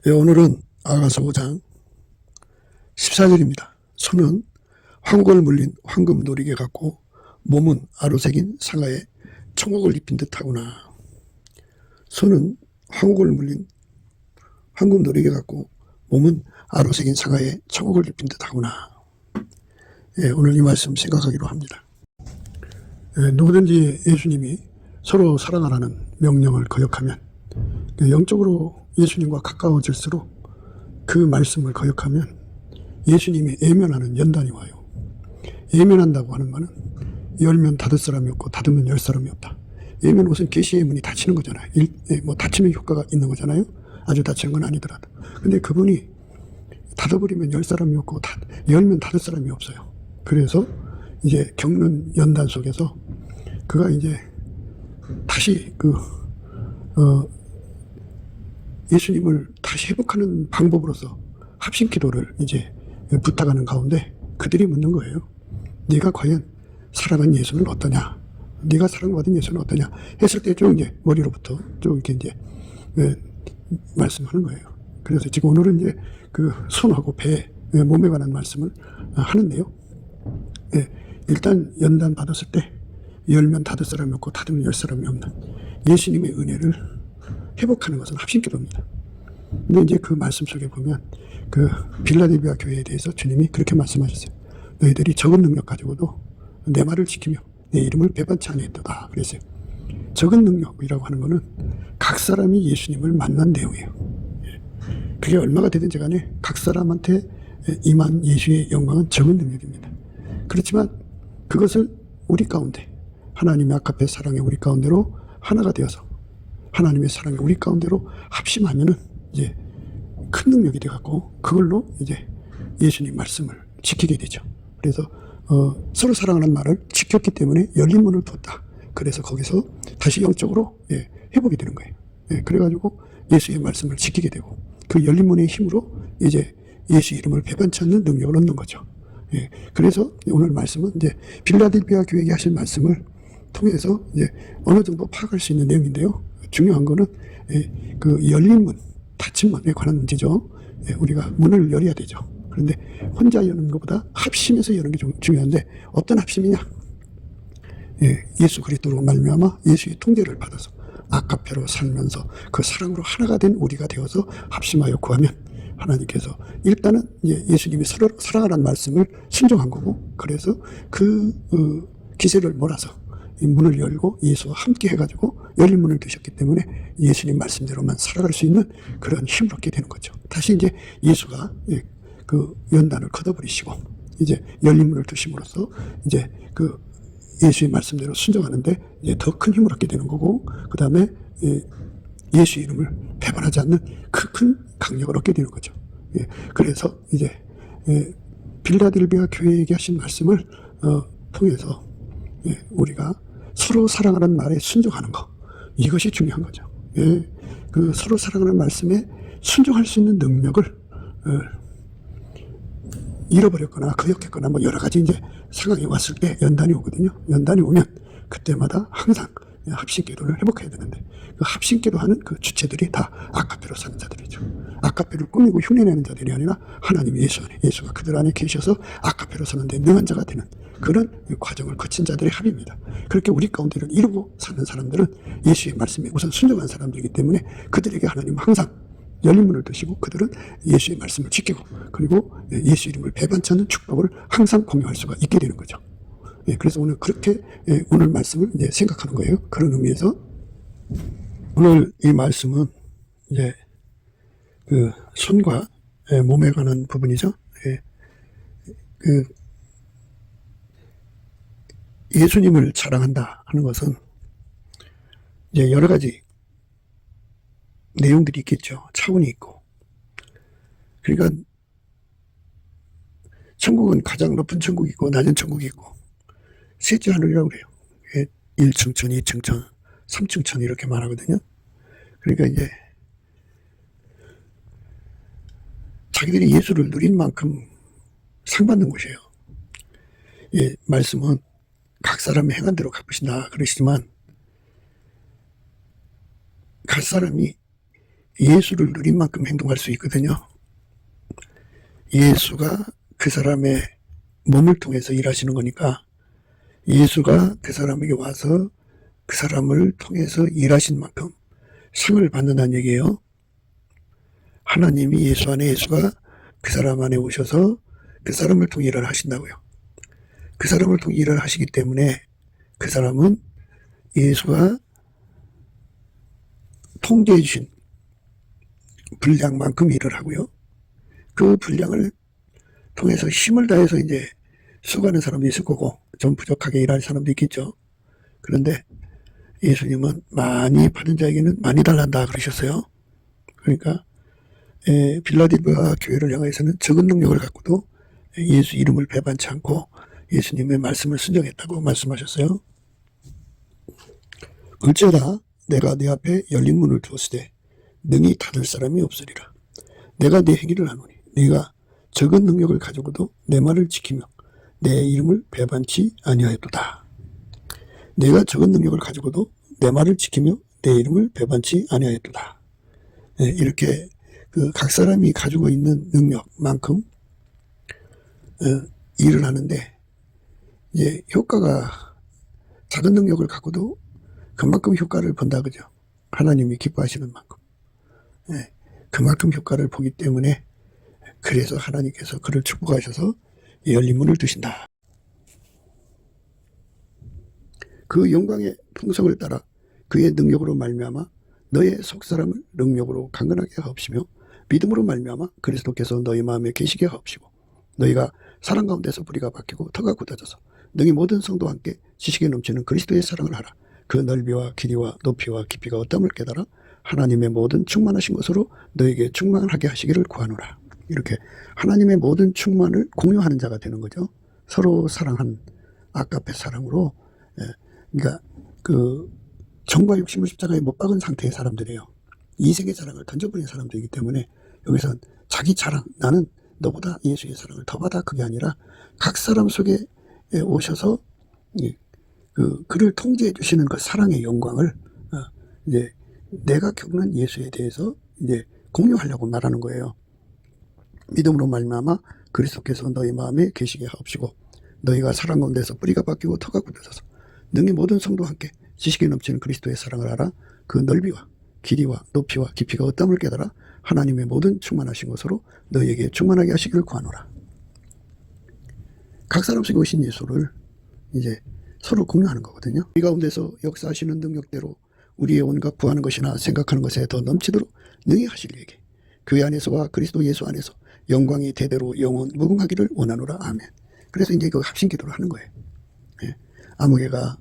예, 오늘은 아가서 5장 14절입니다. 손은 황골 물린 황금 노리개 같고 몸은 아로새긴 상아에 청옥을 입힌 듯하구나. 손은 황골 물린 황금 노리개 같고 몸은 아로새긴 상아에 청옥을 입힌 듯하구나. 예, 오늘 이 말씀 생각하기로 합니다. 예, 누구든지 예수님이 서로 사랑하라는 명령을 거역하면, 영적으로 예수님과 가까워질수록 그 말씀을 거역하면 예수님이 예면하는 연단이 와요. 예면한다고 하는 말은 열면 닫을 사람이 없고 닫으면 열 사람이 없다. 예면 옷은 계시의 문이 닫히는 거잖아요. 닫히면 효과가 있는 거잖아요. 아주 닫히는 건 아니더라도. 근데 그분이 닫아버리면 열 사람이 없고 열면 닫을 사람이 없어요. 그래서 이제 겪는 연단 속에서 그가 이제 다시 예수님을 다시 회복하는 방법으로서 합심 기도를 이제 부탁하는 가운데 그들이 묻는 거예요. 네가 과연 사랑한 예수는 어떠냐? 네가 사랑받은 예수는 어떠냐? 했을 때 쭉 이제 머리로부터 쭉 이렇게 이제 말씀하는 거예요. 그래서 지금 오늘은 이제 그 손하고 배, 몸에 관한 말씀을 하는데요. 일단 연단 받았을 때 열면 닫을 사람이 없고 닫으면 열 사람이 없는 예수님의 은혜를 회복하는 것은 합심기도입니다. 근데 이제 그 말씀 속에 보면 그 빌라델비아 교회에 대해서 주님이 그렇게 말씀하셨어요. 너희들이 적은 능력 가지고도 내 말을 지키며 내 이름을 배반치 아니했도다 그랬어요. 적은 능력이라고 하는 것은 각 사람이 예수님을 만난 내용이에요. 그게 얼마가 되든지 간에 각 사람한테 임한 예수의 영광은 적은 능력입니다. 그렇지만 그것을 우리 가운데 하나님의 아카페 사랑의 우리 가운데로 하나가 되어서 하나님의 사랑이 우리 가운데로 합심하면은 이제 큰 능력이 돼갖고 그걸로 이제 예수님 말씀을 지키게 되죠. 그래서 서로 사랑하는 말을 지켰기 때문에 열린 문을 뒀다. 그래서 거기서 다시 영적으로 회복이 되는 거예요. 그래가지고 예수의 말씀을 지키게 되고 그 열린 문의 힘으로 이제 예수 이름을 배반치 않는 능력을 얻는 거죠. 그래서 오늘 말씀은 이제 빌라델비아 교회에 하신 말씀을 통해서 이제 어느 정도 파악할 수 있는 내용인데요. 중요한 거는 그 열린 문, 닫힌 문에 관한 문제죠. 우리가 문을 열어야 되죠. 그런데 혼자 여는 것보다 합심해서 여는 게 중요한데 어떤 합심이냐? 예수 그리스도로 말미암아 예수의 통제를 받아서 아카페로 살면서 그 사랑으로 하나가 된 우리가 되어서 합심하여 구하면 하나님께서 일단은 예수님이 서로 사랑하라는 말씀을 순종한 거고, 그래서 그 기세를 몰아서 이 문을 열고 예수와 함께 해가지고 열린 문을 두셨기 때문에 예수님 말씀대로만 살아갈 수 있는 그런 힘을 얻게 되는 거죠. 다시 이제 예수가 그 연단을 걷어버리시고 이제 열린 문을 두심으로써 이제 그 예수의 말씀대로 순종하는데 이제 더 큰 힘을 얻게 되는 거고, 그 다음에 예수 이름을 배반하지 않는 그 큰 강력을 얻게 되는 거죠. 그래서 이제 빌라델비아 교회에게 하신 말씀을 통해서 우리가 서로 사랑하는 말에 순종하는 것, 이것이 중요한 거죠. 그 서로 사랑하는 말씀에 순종할 수 있는 능력을 잃어버렸거나 거역했거나 뭐 여러 가지 이제 상황이 왔을 때 연단이 오거든요. 연단이 오면 그때마다 항상 합심기도를 회복해야 되는데 그 합심기도하는 그 주체들이 다 아카페로 사는 자들이죠. 아카페를 꾸미고 흉내내는 자들이 아니라 하나님 예수 안에, 예수가 그들 안에 계셔서 아카페로 사는데 능한 자가 되는 그런 과정을 거친 자들의 합입니다. 그렇게 우리 가운데를 이루고 사는 사람들은 예수의 말씀에 우선 순종한 사람들이기 때문에 그들에게 하나님은 항상 열린 문을 두시고 그들은 예수의 말씀을 지키고 그리고 예수 이름을 배반치 않는 축복을 항상 공유할 수가 있게 되는 거죠. 그래서 오늘 그렇게 오늘 말씀을 이제 생각하는 거예요. 그런 의미에서 오늘 이 말씀은 이제 그 손과 몸에 관한 부분이죠. 그 예수님을 자랑한다 하는 것은 이제 여러 가지 내용들이 있겠죠. 차원이 있고. 그러니까 천국은 가장 높은 천국이 있고 낮은 천국이 있고 셋째 하늘이라고 그래요. 1층천, 2층천, 3층천 이렇게 말하거든요. 그러니까 이제 자기들이 예수를 누린 만큼 상 받는 곳이에요. 말씀은 각 사람의 행한 대로 갚으신다 그러시지만 각 사람이 예수를 누린 만큼 행동할 수 있거든요. 예수가 그 사람의 몸을 통해서 일하시는 거니까 예수가 그 사람에게 와서 그 사람을 통해서 일하신 만큼 상을 받는다는 얘기예요. 하나님이 예수 안에, 예수가 그 사람 안에 오셔서 그 사람을 통해 일을 하신다고요. 그 사람을 통해 일을 하시기 때문에 그 사람은 예수가 통제해 주신 분량만큼 일을 하고요. 그 분량을 통해서 힘을 다해서 이제 수고하는 사람도 있을 거고 좀 부족하게 일할 사람도 있겠죠. 그런데 예수님은 많이 받은 자에게는 많이 달란다 그러셨어요. 그러니까 빌라델비아 교회를 향해서는 적은 능력을 갖고도 예수 이름을 배반치 않고 예수님의 말씀을 순종했다고 말씀하셨어요. 어쩌다 내가 내 앞에 열린 문을 두었으되 능히 닫을 사람이 없으리라. 내가 내 행위를 하노니 네가 적은 능력을 가지고도 내 말을 지키며 내 이름을 배반치 아니하였도다. 내가 적은 능력을 가지고도 내 말을 지키며 내 이름을 배반치 아니하였도다. 이렇게 각 사람이 가지고 있는 능력만큼 일을 하는데 이제 효과가 작은 능력을 갖고도 그만큼 효과를 본다 그죠. 하나님이 기뻐하시는 만큼 그만큼 효과를 보기 때문에 그래서 하나님께서 그를 축복하셔서 열린 문을 두신다. 그 영광의 풍성을 따라 그의 능력으로 말미암아 너의 속사람을 능력으로 강건하게 하옵시며 믿음으로 말미암아 그리스도께서 너희 마음에 계시게 하옵시고 너희가 사랑 가운데서 뿌리가 박히고 터가 굳어져서 능히 모든 성도와 함께 지식에 넘치는 그리스도의 사랑을 하라. 그 넓이와 길이와 높이와 깊이가 어떠함을 깨달아 하나님의 모든 충만하신 것으로 너에게 충만하게 하시기를 구하노라. 이렇게 하나님의 모든 충만을 공유하는 자가 되는 거죠. 서로 사랑한 아까페 사랑으로. 그러니까 정과 욕심을 십자가에 못 박은 상태의 사람들이에요. 이생의 사랑을 던져버린 사람들이기 때문에 여기선 자기 자랑, 나는 너보다 예수의 사랑을 더 받아, 그게 아니라 각 사람 속에 오셔서 그를 통제해 주시는 그 사랑의 영광을 이제 내가 겪는 예수에 대해서 이제 공유하려고 말하는 거예요. 믿음으로 말미암아 그리스도께서 너희 마음에 계시게 하옵시고 너희가 사랑 가운데서 뿌리가 바뀌고 터가 굳어져서 능히 모든 성도와 함께 지식에 넘치는 그리스도의 사랑을 알아 그 넓이와 길이와 높이와 깊이가 어떠함을 깨달아 하나님의 모든 충만하신 것으로 너희에게 충만하게 하시기를 구하노라. 각 사람 속에 오신 예수를 이제 서로 공유하는 거거든요. 이 가운데서 역사하시는 능력대로 우리의 온갖 구하는 것이나 생각하는 것에 더 넘치도록 능히 하시리에게 교회 안에서와 그리스도 예수 안에서 영광이 대대로 영원 무궁하기를 원하노라. 아멘. 그래서 이제 그 합심 기도를 하는 거예요. 아무개가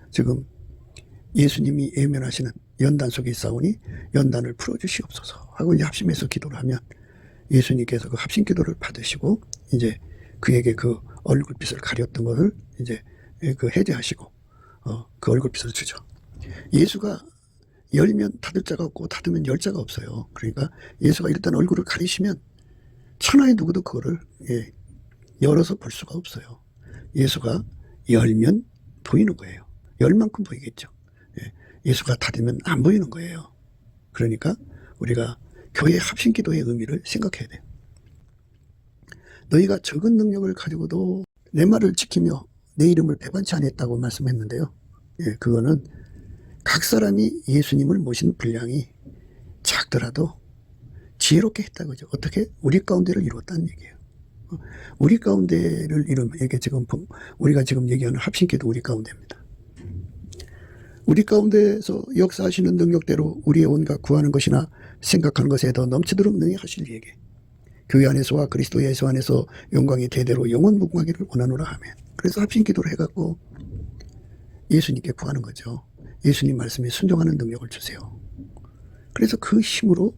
지금 예수님이 예면하시는 연단 속에 있사오니 연단을 풀어주시옵소서 하고 이제 합심해서 기도를 하면 예수님께서 그 합심 기도를 받으시고 이제 그에게 그 얼굴빛을 가렸던 것을 이제 그 해제하시고 그 얼굴빛을 주죠. 예수가 열면 닫을 자가 없고 닫으면 열 자가 없어요. 그러니까 예수가 일단 얼굴을 가리시면 천하의 누구도 그거를 열어서 볼 수가 없어요. 예수가 열면 보이는 거예요. 열 만큼 보이겠죠. 예수가 닫으면 안 보이는 거예요. 그러니까 우리가 교회 합심기도의 의미를 생각해야 돼요. 너희가 적은 능력을 가지고도 내 말을 지키며 내 이름을 배반치 않았다고 말씀했는데요. 그거는 각 사람이 예수님을 모신 분량이 작더라도 지혜롭게 했다 그죠. 어떻게? 우리 가운데를 이루었다는 얘기예요. 우리 가운데를 이루면 이게 지금 우리가 지금 얘기하는 합심기도 우리 가운데입니다. 우리 가운데서 역사하시는 능력대로 우리의 온갖 구하는 것이나 생각하는 것에 더 넘치도록 능히 하실 이에게 교회 안에서와 그리스도 예수 안에서 영광이 대대로 영원 무궁하기를 원하노라 하면. 그래서 합심기도를 해갖고 예수님께 구하는 거죠. 예수님 말씀에 순종하는 능력을 주세요. 그래서 그 힘으로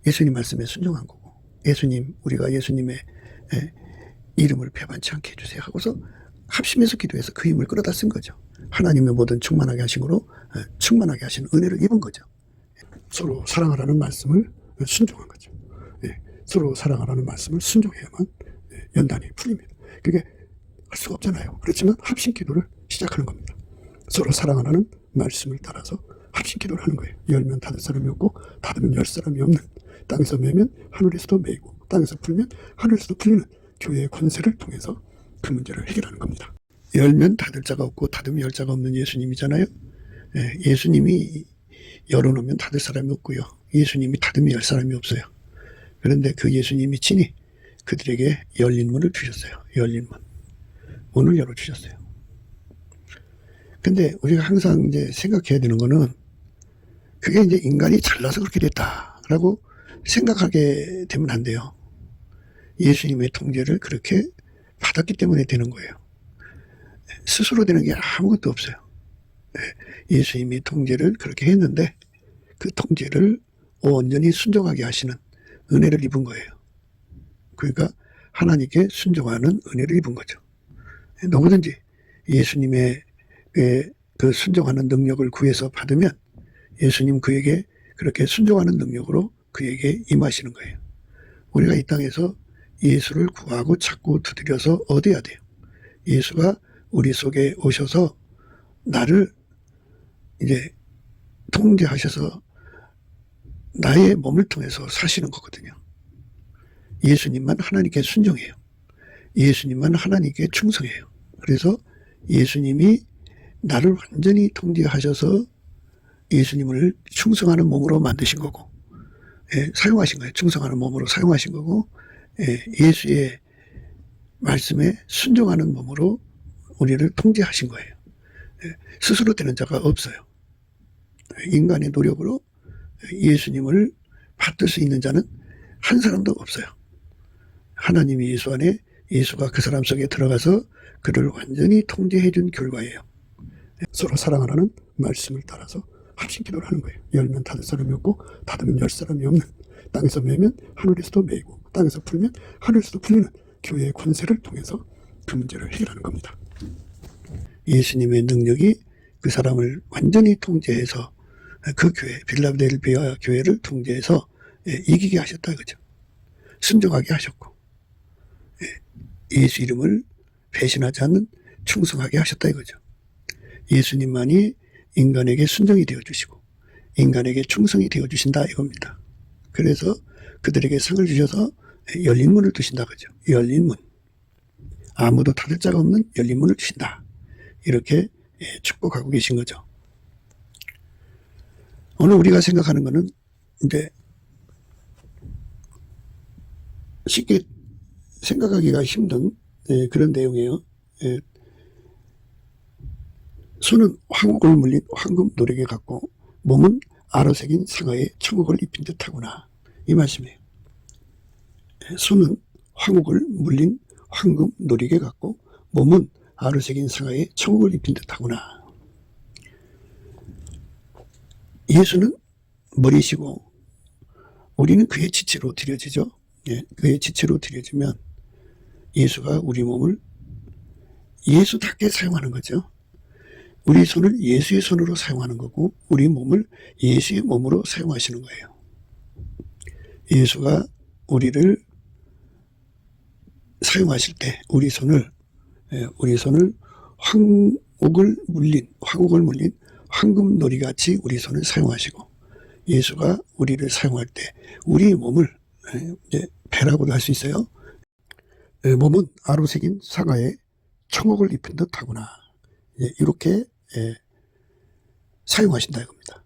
예수님 말씀에 순종한 거고 예수님, 우리가 예수님의 이름을 배반치 않게 해주세요 하고서 합심해서 기도해서 그 힘을 끌어다 쓴 거죠. 하나님의 모든 충만하게 하신 거로 충만하게 하신 은혜를 입은 거죠. 서로 사랑하라는 말씀을 순종한 거죠. 서로 사랑하라는 말씀을 순종해야만 연단이 풀립니다. 그게 할 수가 없잖아요. 그렇지만 합심 기도를 시작하는 겁니다. 서로 사랑하라는 말씀을 따라서 합심 기도를 하는 거예요. 열면 닫을 사람이 없고 닫으면 열 사람이 없는, 땅에서 매면 하늘에서도 매고 땅에서 풀면 하늘에서도 풀리는 교회의 권세를 통해서 그 문제를 해결하는 겁니다. 열면 닫을 자가 없고 닫으면 열 자가 없는 예수님이잖아요. 예수님이 열어놓으면 닫을 사람이 없고요. 예수님이 닫으면 열 사람이 없어요. 그런데 그 예수님이 친히 그들에게 열린 문을 주셨어요. 열린 문. 문을 열어주셨어요. 근데 우리가 항상 이제 생각해야 되는 거는 그게 이제 인간이 잘나서 그렇게 됐다라고 생각하게 되면 안 돼요. 예수님의 통제를 그렇게 받았기 때문에 되는 거예요. 스스로 되는 게 아무것도 없어요. 예수님이 통제를 그렇게 했는데 그 통제를 온전히 순종하게 하시는 은혜를 입은 거예요. 그러니까 하나님께 순종하는 은혜를 입은 거죠. 누구든지 예수님의 그 순종하는 능력을 구해서 받으면 예수님 그에게 그렇게 순종하는 능력으로 그에게 임하시는 거예요. 우리가 이 땅에서 예수를 구하고 찾고 두드려서 얻어야 돼요. 예수가 우리 속에 오셔서 나를 이제 통제하셔서 나의 몸을 통해서 사시는 거거든요. 예수님만 하나님께 순종해요. 예수님만 하나님께 충성해요. 그래서 예수님이 나를 완전히 통제하셔서 예수님을 충성하는 몸으로 만드신 거고, 사용하신 거예요. 충성하는 몸으로 사용하신 거고, 예수의 말씀에 순종하는 몸으로 우리를 통제하신 거예요. 스스로 되는 자가 없어요. 인간의 노력으로 예수님을 받들 수 있는 자는 한 사람도 없어요. 하나님이 예수 안에, 예수가 그 사람 속에 들어가서 그를 완전히 통제해 준 결과예요. 서로 사랑하라는 말씀을 따라서 합심 기도를 하는 거예요. 열면 닫을 사람이 없고 닫으면 열 사람이 없는, 땅에서 매면 하늘에서도 매고 땅에서 풀면 하늘에서도 풀리는 교회의 권세를 통해서 그 문제를 해결하는 겁니다. 예수님의 능력이 그 사람을 완전히 통제해서 그 교회, 빌라델비아 교회를 통제해서 이기게 하셨다 이거죠. 순종하게 하셨고, 예수 이름을 배신하지 않는 충성하게 하셨다 이거죠. 예수님만이 인간에게 순종이 되어주시고 인간에게 충성이 되어주신다 이겁니다. 그래서 그들에게 상을 주셔서 열린 문을 두신다 그죠. 열린 문. 아무도 닫을 자가 없는 열린 문을 주신다. 이렇게 축복하고 계신 거죠. 오늘 우리가 생각하는 거는 이제 쉽게 생각하기가 힘든 그런 내용이에요. 손은 황옥을 물린 황금 노래개 같고 몸은 아로새긴 상아에 청옥을 입힌 듯하구나. 이 말씀이에요. 손은 황옥을 물린 황금 노래개 같고 몸은 아로새긴 상아에 청옥을 입힌 듯하구나. 예수는 머리시고 우리는 그의 지체로 드려지죠. 그의 지체로 드려지면 예수가 우리 몸을 예수답게 사용하는 거죠. 우리 손을 예수의 손으로 사용하는 거고 우리 몸을 예수의 몸으로 사용하시는 거예요. 예수가 우리를 사용하실 때 우리 손을 황옥을 물린 황금 놀이같이 우리 손을 사용하시고, 예수가 우리를 사용할 때 우리 몸을 이제 배라고도 할 수 있어요. 몸은 아로새긴 상아에 청옥을 입힌 듯하구나. 이렇게 사용하신다 이겁니다.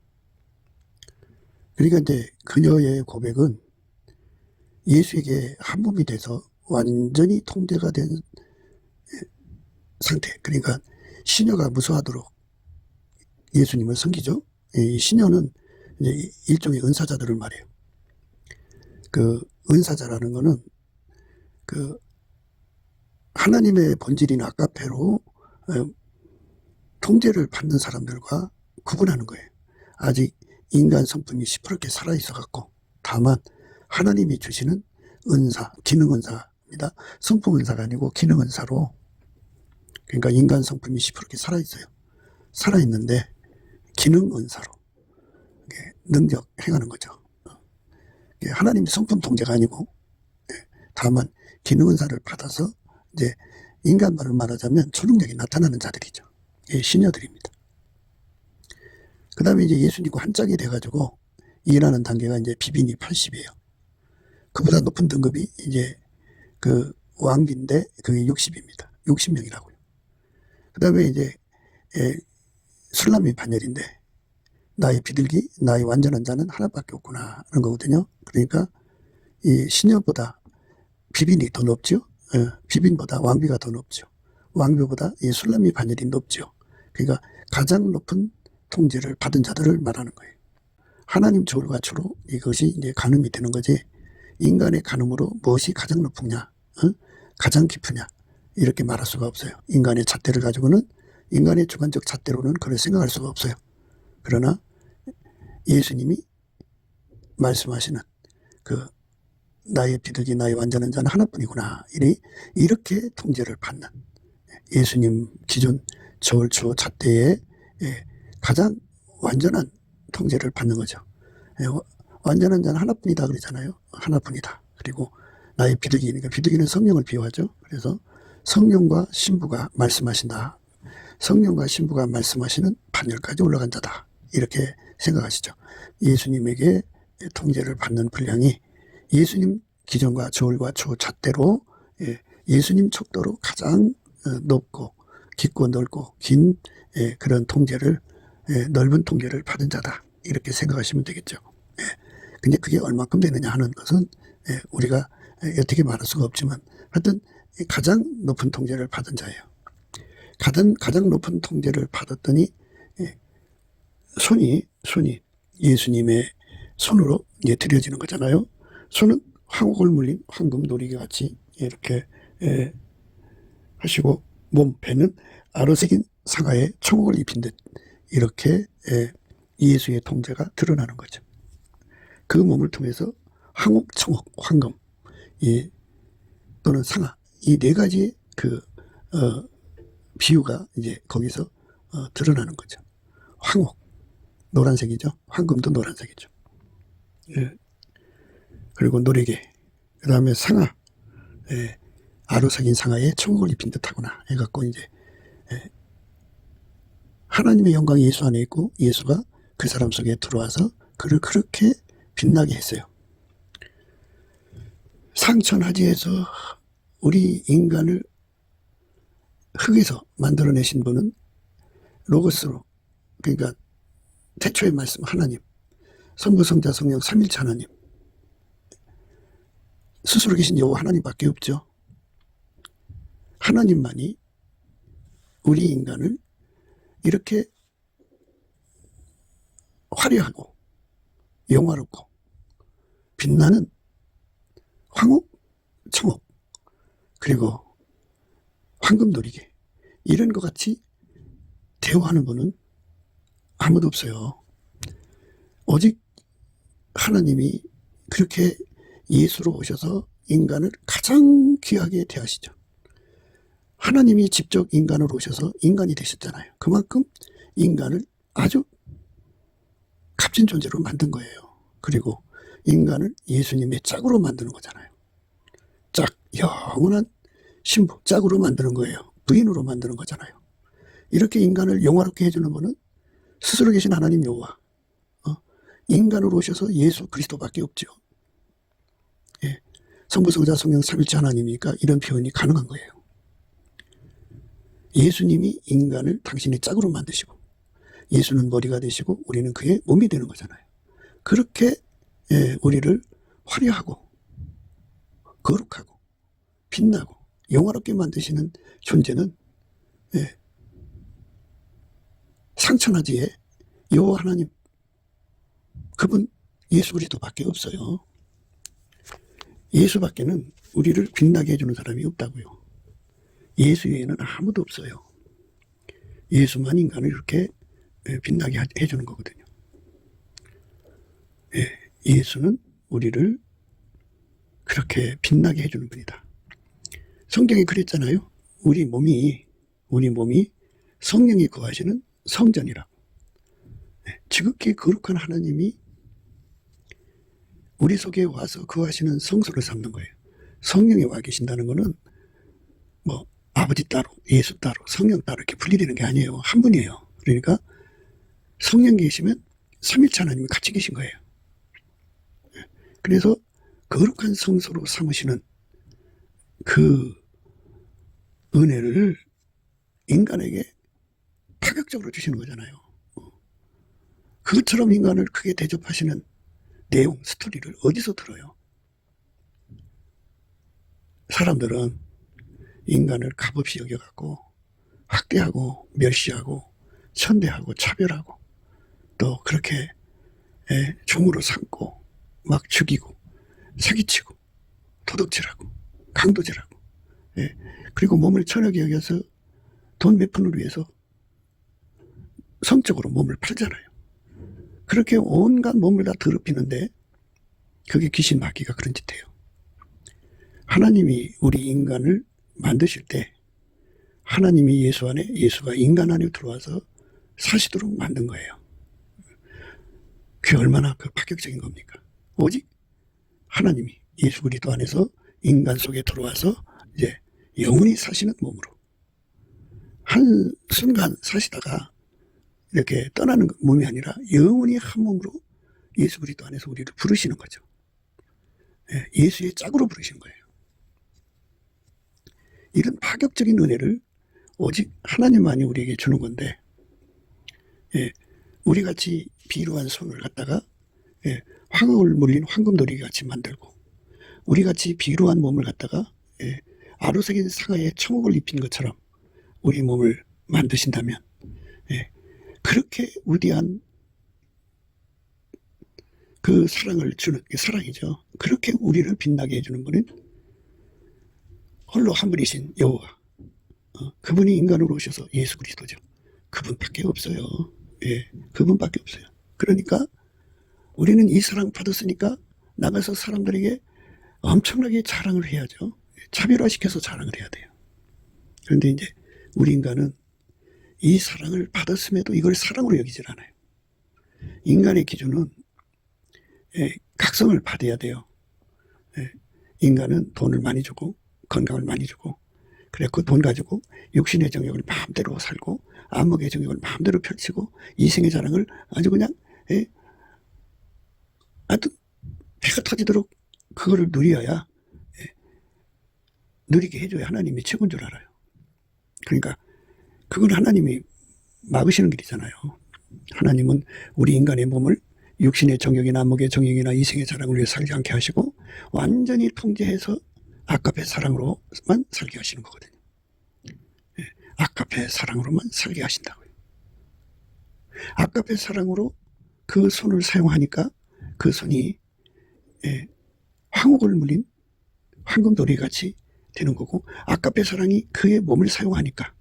그러니까 이제 그녀의 고백은 예수에게 한 몸이 돼서 완전히 통제가 된 상태. 그러니까 시녀가 무수하도록 예수님을 섬기죠. 이 시녀는 이제 일종의 은사자들을 말해요. 그 은사자라는 거는 그 하나님의 본질인 아가페로 통제를 받는 사람들과 구분하는 거예요. 아직 인간 성품이 시퍼렇게 살아있어 갖고, 다만 하나님이 주시는 은사, 기능 은사입니다. 성품 은사가 아니고 기능 은사로, 그러니까 인간 성품이 시퍼렇게 살아있어요. 살아있는데 기능 은사로 능력 행하는 거죠. 하나님의 성품 통제가 아니고 다만 기능 은사를 받아서 이제 인간말을 말하자면 초능력이 나타나는 자들이죠. 시녀들입니다. 그 다음에 이제 예수님과 한 짝이 돼가지고 일하는 단계가 이제 비빈이 80이에요. 그보다 높은 등급이 이제 그 왕비인데 그게 60입니다. 60명이라고요. 그 다음에 이제 술람이 반열인데 나의 비둘기, 나의 완전한 자는 하나밖에 없구나 하는 거거든요. 그러니까 이 시녀보다 비빈이 더 높죠. 비빈보다 왕비가 더 높죠. 왕비보다 이 술람이 반열이 높죠. 그러니까 가장 높은 통제를 받은 자들을 말하는 거예요. 하나님 저울과 주로 이것이 이제 간음이 되는 거지. 인간의 간음으로 무엇이 가장 높으냐, 가장 깊으냐 이렇게 말할 수가 없어요. 인간의 잣대를 가지고는, 인간의 주관적 잣대로는 그걸 생각할 수가 없어요. 그러나 예수님이 말씀하시는 그 나의 비둘기, 나의 완전한 자는 하나뿐이구나, 이렇게 통제를 받는 예수님 기존 저울, 주, 잣대의 가장 완전한 통제를 받는 거죠. 완전한 자는 하나뿐이다 그러잖아요. 하나뿐이다. 그리고 나의 비둘기니까, 비둘기는 성령을 비유하죠. 그래서 성령과 신부가 말씀하신다. 성령과 신부가 말씀하시는 반열까지 올라간 자다. 이렇게 생각하시죠. 예수님에게 통제를 받는 분량이 예수님 기존과 저울과 주 잣대로 예수님 척도로 가장 높고 깊고 넓고 긴 그런 통제를, 넓은 통제를 받은 자다. 이렇게 생각하시면 되겠죠. 근데 그게 얼마큼 되느냐 하는 것은 우리가 어떻게 말할 수가 없지만 하여튼 가장 높은 통제를 받은 자예요. 가장 높은 통제를 받았더니 손이 예수님의 손으로 드려지는 거잖아요. 손은 황옥을 물린 황금 노리개 같이 이렇게 하시고, 배는 아로새긴 상아에 청옥을 입힌 듯 이렇게 예수의 통제가 드러나는 거죠. 그 몸을 통해서 황옥, 청옥, 황금 또는 상아, 이 네 가지의 그 비유가 이제 거기서 드러나는 거죠. 황옥, 노란색이죠. 황금도 노란색이죠. 그리고 노리개, 그 다음에 상아, 아로새긴 상아에 청옥을 입힌 듯하구나 해갖고 이제 하나님의 영광이 예수 안에 있고 예수가 그 사람 속에 들어와서 그를 그렇게 빛나게 했어요. 상천하지에서 우리 인간을 흙에서 만들어내신 분은 로고스로, 그러니까 태초의 말씀 하나님, 성부 성자 성령 삼일체 하나님, 스스로 계신 여호와 하나님밖에 없죠. 하나님만이 우리 인간을 이렇게 화려하고 영화롭고 빛나는 황옥, 청옥, 그리고 황금노리개, 이런 것 같이 대우하는 분은 아무도 없어요. 오직 하나님이 그렇게 예수로 오셔서 인간을 가장 귀하게 대하시죠. 하나님이 직접 인간으로 오셔서 인간이 되셨잖아요. 그만큼 인간을 아주 값진 존재로 만든 거예요. 그리고 인간을 예수님의 짝으로 만드는 거잖아요. 짝, 영원한 신부, 짝으로 만드는 거예요. 부인으로 만드는 거잖아요. 이렇게 인간을 영화롭게 해주는 분은 스스로 계신 하나님 여호와, 인간으로 오셔서 예수 그리스도밖에 없죠. 성부 성자 성령 삼일체 하나님이니까 이런 표현이 가능한 거예요. 예수님이 인간을 당신의 짝으로 만드시고 예수는 머리가 되시고 우리는 그의 몸이 되는 거잖아요. 그렇게 우리를 화려하고 거룩하고 빛나고 영화롭게 만드시는 존재는 상천하지에 여호와 하나님, 그분 예수 그리스도밖에 없어요. 예수밖에는 우리를 빛나게 해주는 사람이 없다고요. 예수 외에는 아무도 없어요. 예수만 인간을 이렇게 빛나게 해주는 거거든요. 예수는 우리를 그렇게 빛나게 해주는 분이다. 성경이 그랬잖아요. 우리 몸이 성령이 거하시는 성전이라고. 지극히 거룩한 하나님이 우리 속에 와서 거하시는 성소를 삼는 거예요. 성령이 와 계신다는 거는 아버지 따로, 예수 따로, 성령 따로 이렇게 분리되는 게 아니에요. 한 분이에요. 그러니까 성령 계시면 삼일체 하나님이 같이 계신 거예요. 그래서 거룩한 성소로 삼으시는 그 은혜를 인간에게 파격적으로 주시는 거잖아요. 그것처럼 인간을 크게 대접하시는 내용, 스토리를 어디서 들어요? 사람들은 인간을 값없이 여겨갖고 학대하고 멸시하고 천대하고 차별하고 또 그렇게 종으로 삼고 막 죽이고 사기치고 도둑질하고 강도질하고 그리고 몸을 천하게 여겨서 돈 몇 푼을 위해서 성적으로 몸을 팔잖아요. 그렇게 온갖 몸을 다 더럽히는데 그게 귀신 마귀가 그런 짓 해요. 하나님이 우리 인간을 만드실 때 하나님이 예수 안에, 예수가 인간 안에 들어와서 사시도록 만든 거예요. 그게 얼마나 그 파격적인 겁니까? 오직 하나님이 예수 그리스도 안에서 인간 속에 들어와서 이제 영원히 사시는 몸으로 한 순간 사시다가 이렇게 떠나는 몸이 아니라 영원히 한 몸으로 예수 그리스도 안에서 우리를 부르시는 거죠. 예수의 짝으로 부르시는 거예요. 이런 파격적인 은혜를 오직 하나님만이 우리에게 주는 건데, 우리같이 비루한 손을 갖다가 황금을 물린 황금돌이 같이 만들고, 우리같이 비루한 몸을 갖다가 아로새긴 상아에 청옥을 입힌 것처럼 우리 몸을 만드신다면, 그렇게 위대한 그 사랑을 주는 게 사랑이죠. 그렇게 우리를 빛나게 해주는 분은 홀로 한 분이신 여호와, 그분이 인간으로 오셔서 예수 그리스도죠. 그분밖에 없어요. 그분밖에 없어요. 그러니까 우리는 이 사랑 받았으니까 나가서 사람들에게 엄청나게 자랑을 해야죠. 차별화시켜서 자랑을 해야 돼요. 그런데 이제 우리 인간은 이 사랑을 받았음에도 이걸 사랑으로 여기질 않아요. 인간의 기준은 각성을 받아야 돼요. 인간은 돈을 많이 주고 건강을 많이 주고, 그래 그 돈 가지고 육신의 정욕을 마음대로 살고 안목의 정욕을 마음대로 펼치고 이생의 자랑을 아주 그냥 아주 배가 터지도록 그거를 누려야, 누리게 해줘야 하나님이 최고인 줄 알아요. 그러니까 그건 하나님이 막으시는 길이잖아요. 하나님은 우리 인간의 몸을 육신의 정욕이나 안목의 정욕이나 이생의 자랑을 위해 살지 않게 하시고 완전히 통제해서 아까페 사랑으로만 살게 하시는 거거든요. 아까페 사랑으로만 살게 하신다고요. 아까페 사랑으로 그 손을 사용하니까 그 손이 황옥을 물린 황금돌이 같이 되는 거고, 아까페 사랑이 그의 몸을 사용하니까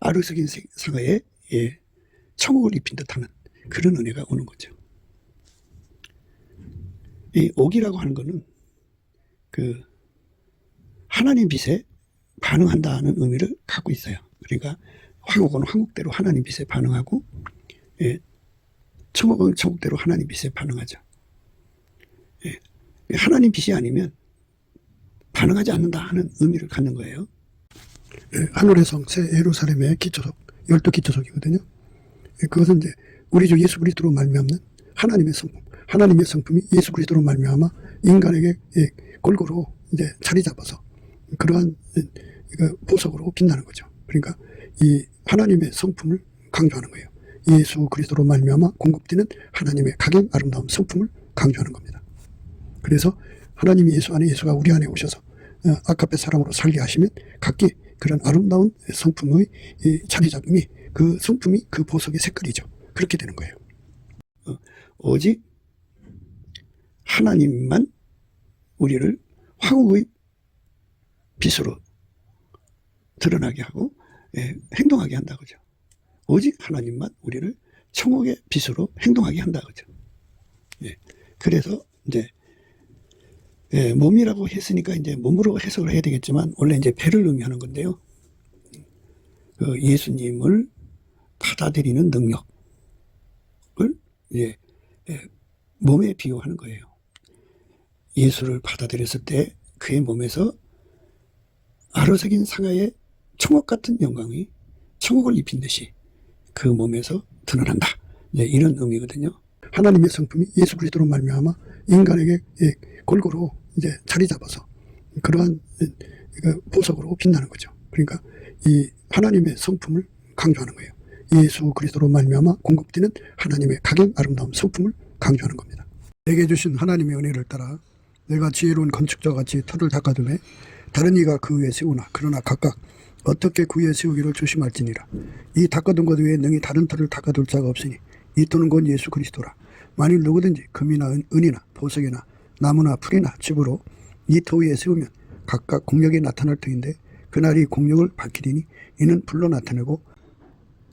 아르석인 상아에 청옥을 입힌 듯하는 그런 은혜가 오는 거죠. 이 옥이라고 하는 거는 그 하나님 빛에 반응한다는 의미를 갖고 있어요. 그러니까 황옥은 황옥대로 하나님 빛에 반응하고, 청옥은 청옥대로 하나님 빛에 반응하죠. 하나님 빛이 아니면 반응하지 않는다 하는 의미를 갖는 거예요. 하늘의 성, 새 예루살렘의 기초석, 12기초석이거든요. 그것은 이제 우리 주 예수 그리스도로 말미암는 하나님의 성품, 하나님의 성품이 예수 그리스도로 말미암아 인간에게 골고루 이제 자리 잡아서 그러한 보석으로 빛나는 거죠. 그러니까 이 하나님의 성품을 강조하는 거예요. 예수 그리스도로 말미암아 공급되는 하나님의 가경 아름다운 성품을 강조하는 겁니다. 그래서 하나님이 예수 안에, 예수가 우리 안에 오셔서 아까페 사랑으로 살게 하시면 각기 그런 아름다운 성품의 자리 잡음이, 그 성품이 그 보석의 색깔이죠. 그렇게 되는 거예요. 오직 하나님만 우리를 황옥의 빛으로 드러나게 하고 행동하게 한다고죠. 오직 하나님만 우리를 청옥의 빛으로 행동하게 한다고죠. 그래서 이제 몸이라고 했으니까 이제 몸으로 해석을 해야 되겠지만 원래 이제 배를 의미하는 건데요. 그 예수님을 받아들이는 능력을 이제 몸에 비유하는 거예요. 예수를 받아들였을 때 그의 몸에서 아로새긴 상아의 청옥 같은 영광이 청옥을 입힌 듯이 그 몸에서 드러난다. 이런 의미거든요. 하나님의 성품이 예수 그리스도로 말미암아 인간에게 골고루 이제 자리 잡아서 그러한 보석으로 빛나는 거죠. 그러니까 이 하나님의 성품을 강조하는 거예요. 예수 그리스도로 말미암아 공급되는 하나님의 가경 아름다운 성품을 강조하는 겁니다. 내게 주신 하나님의 은혜를 따라 내가 지혜로운 건축자와 같이 터를 닦아두매 다른 이가 그 위에 세우나 그러나 각각 어떻게 그 위에 세우기를 조심할지니라. 이 닦아둔 것 외에 능히 다른 터를 닦아둘 자가 없으니 이 터는 곧 예수 그리스도라. 만일 누구든지 금이나 은이나 보석이나 나무나 풀이나 집으로 이 터 위에 세우면 각각 공력이 나타날 터인데 그날이 공력을 밝히리니 이는 불로 나타내고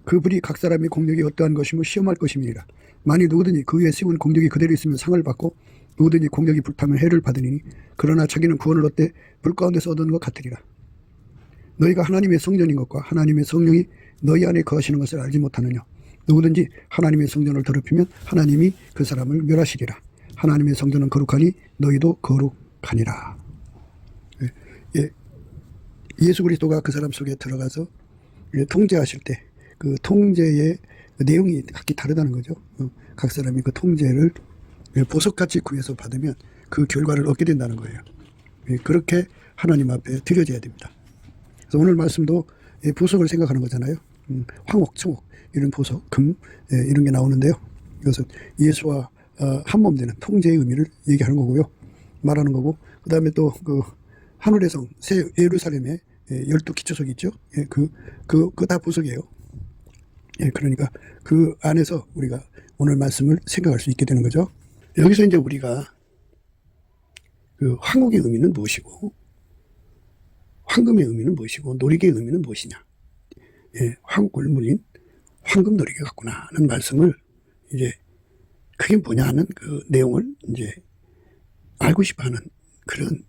그 불이 각 사람의 공력이 어떠한 것이며 시험할 것임이니라. 만일 누구든지 그 위에 세운 공력이 그대로 있으면 상을 받고 누구든지 공력이 불타면 해를 받으니 그러나 자기는 구원을 얻되 불 가운데서 얻은 것 같으리라. 너희가 하나님의 성전인 것과 하나님의 성령이 너희 안에 거하시는 것을 알지 못하느냐. 누구든지 하나님의 성전을 더럽히면 하나님이 그 사람을 멸하시리라. 하나님의 성전은 거룩하니 너희도 거룩하니라. 예수 그리스도가 그 사람 속에 들어가서 통제하실 때 그 통제의 내용이 각기 다르다는 거죠. 각 사람이 그 통제를 보석같이 구해서 받으면 그 결과를 얻게 된다는 거예요. 그렇게 하나님 앞에 드려져야 됩니다. 그래서 오늘 말씀도 보석을 생각하는 거잖아요. 황옥, 청옥 이런 보석, 금 이런 게 나오는데요. 이것은 예수와 한몸 되는 통제의 의미를 얘기하는 거고요. 말하는 거고, 그 다음에 또 그 하늘의 성, 새 예루살렘에 12기초석이 있죠. 그거 다 보석이에요. 그러니까 그 안에서 우리가 오늘 말씀을 생각할 수 있게 되는 거죠. 여기서 이제 우리가 그 황옥의 의미는 무엇이고, 황금의 의미는 무엇이고, 노리개의 의미는 무엇이냐. 황옥을 물린 황금 노리개 같구나 하는 말씀을 이제 그게 뭐냐 하는 그 내용을 이제 알고 싶어 하는 그런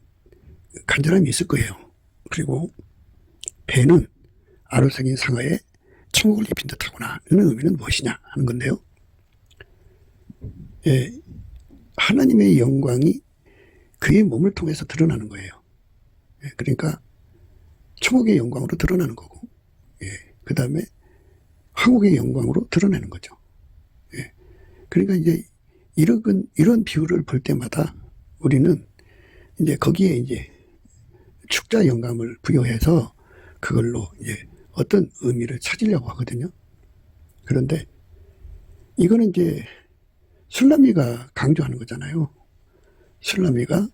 간절함이 있을 거예요. 그리고 배는 아로생인 상하에 청옥을 입힌 듯하구나. 이런 의미는 무엇이냐 하는 건데요. 하나님의 영광이 그의 몸을 통해서 드러나는 거예요. 그러니까 청옥의 영광으로 드러나는 거고, 그 다음에 황옥의 영광으로 드러내는 거죠. 그러니까 이제 이런 비유를 볼 때마다 우리는 이제 거기에 이제 축자 영감을 부여해서 그걸로 이제 어떤 의미를 찾으려고 하거든요. 그런데 이거는 이제 술라미가 강조하는 거잖아요. 술라미가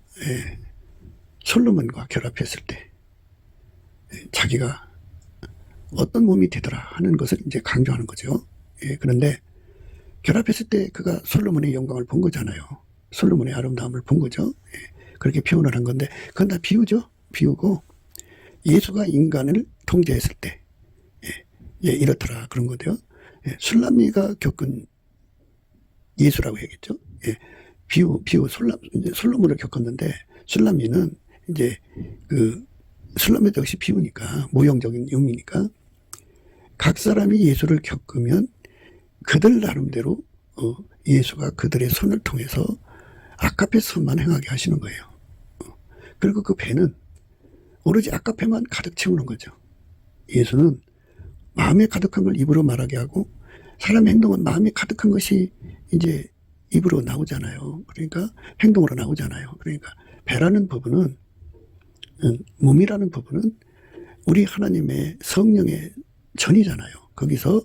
솔로몬과 결합했을 때 자기가 어떤 몸이 되더라 하는 것을 이제 강조하는 거죠. 그런데 결합했을 때 그가 솔로몬의 영광을 본 거잖아요. 솔로몬의 아름다움을 본 거죠. 그렇게 표현을 한 건데 그건 다 비유죠. 비유고 예수가 인간을 통제했을 때 이렇더라 그런 거죠. 술라미가 겪은 예수라고 해야겠죠. 비유 솔로몬을 겪었는데 술라미는 이제 그 술라미도 역시 비유니까 모형적인 의미니까 각 사람이 예수를 겪으면 그들 나름대로 예수가 그들의 손을 통해서 아카페 선만 행하게 하시는 거예요. 그리고 그 배는 오로지 아카페만 가득 채우는 거죠. 예수는 마음에 가득한 걸 입으로 말하게 하고 사람의 행동은 마음에 가득한 것이 이제 입으로 나오잖아요. 그러니까 행동으로 나오잖아요. 그러니까 배라는 부분은 몸이라는 부분은 우리 하나님의 성령의 전이잖아요. 거기서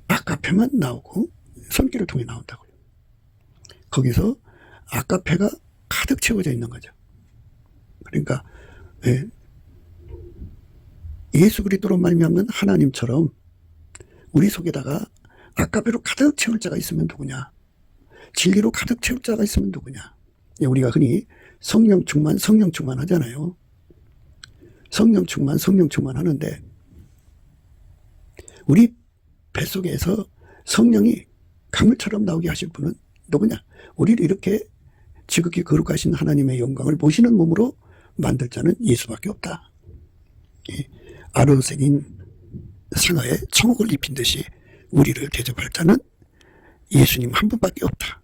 아카페만 나오고 손길을 통해 나온다고요. 거기서 아카페가 가득 채워져 있는 거죠. 그러니까 예수 그리스도로 말미암는 하나님처럼 우리 속에다가 아카페로 가득 채울 자가 있으면 누구냐? 진리로 가득 채울 자가 있으면 누구냐? 우리가 흔히 성령 충만 하잖아요. 성령 충만 하는데 우리 뱃속에서 성령이 강물처럼 나오게 하실 분은 누구냐? 우리를 이렇게 지극히 거룩하신 하나님의 영광을 모시는 몸으로 만들 자는 예수밖에 없다. 아로새긴 상하에 청옥을 입힌 듯이 우리를 대접할 자는 예수님 한 분밖에 없다.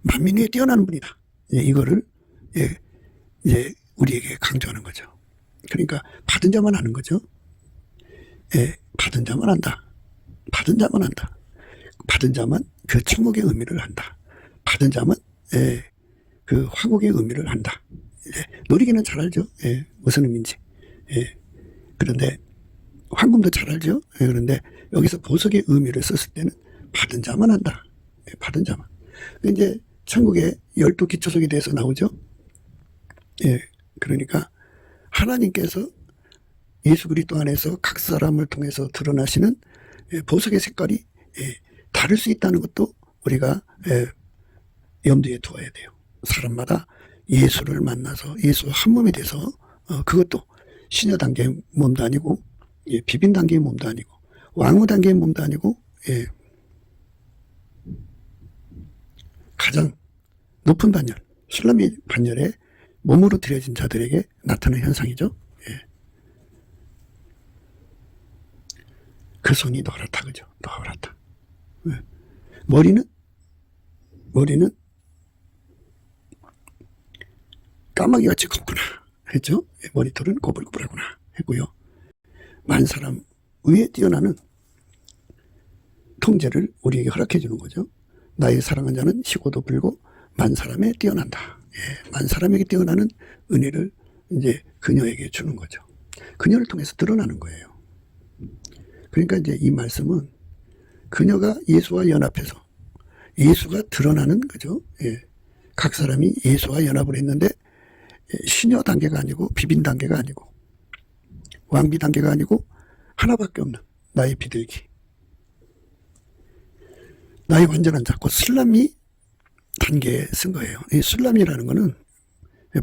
만민 위에 뛰어나는 분이다. 이거를 이제 우리에게 강조하는 거죠. 그러니까 받은 자만 하는 거죠. 받은 자만 한다. 받은 자만 한다. 받은 자만 그 천국의 의미를 한다. 받은 자만 그 화국의 의미를 한다. 노리기는 잘 알죠. 무슨 의미인지. 그런데 황금도 잘 알죠. 그런데 여기서 보석의 의미를 썼을 때는 받은 자만 한다. 받은 자만. 이제 천국의 12기초석에 대해서 나오죠. 그러니까 하나님께서 예수 그리스도 안에서 각 사람을 통해서 드러나시는 보석의 색깔이 다를 수 있다는 것도 우리가 염두에 두어야 돼요. 사람마다 예수를 만나서 예수 한 몸이 돼서 그것도 신여 단계의 몸도 아니고 비빈 단계의 몸도 아니고 왕후 단계의 몸도 아니고 가장 높은 반열, 술라미 반열에 몸으로 들여진 자들에게 나타나는 현상이죠. 그 손이 노랗다, 그죠? 노랗다. 머리는 까마귀같이 컸구나 했죠. 머리털은 꼬불꼬불하구나 했고요. 만 사람 위에 뛰어나는 통제를 우리에게 허락해 주는 거죠. 나의 사랑한 자는 시고도 불고 만 사람에 뛰어난다. 만 사람에게 뛰어나는 은혜를 이제 그녀에게 주는 거죠. 그녀를 통해서 드러나는 거예요. 그러니까 이제 이 말씀은 그녀가 예수와 연합해서 예수가 드러나는 거죠. 각 사람이 예수와 연합을 했는데 신여 단계가 아니고 비빈 단계가 아니고 왕비 단계가 아니고 하나밖에 없는 나의 비둘기, 나의 완전한 자, 곧 슬라미 단계에 쓴 거예요. 이 슬라미라는 거는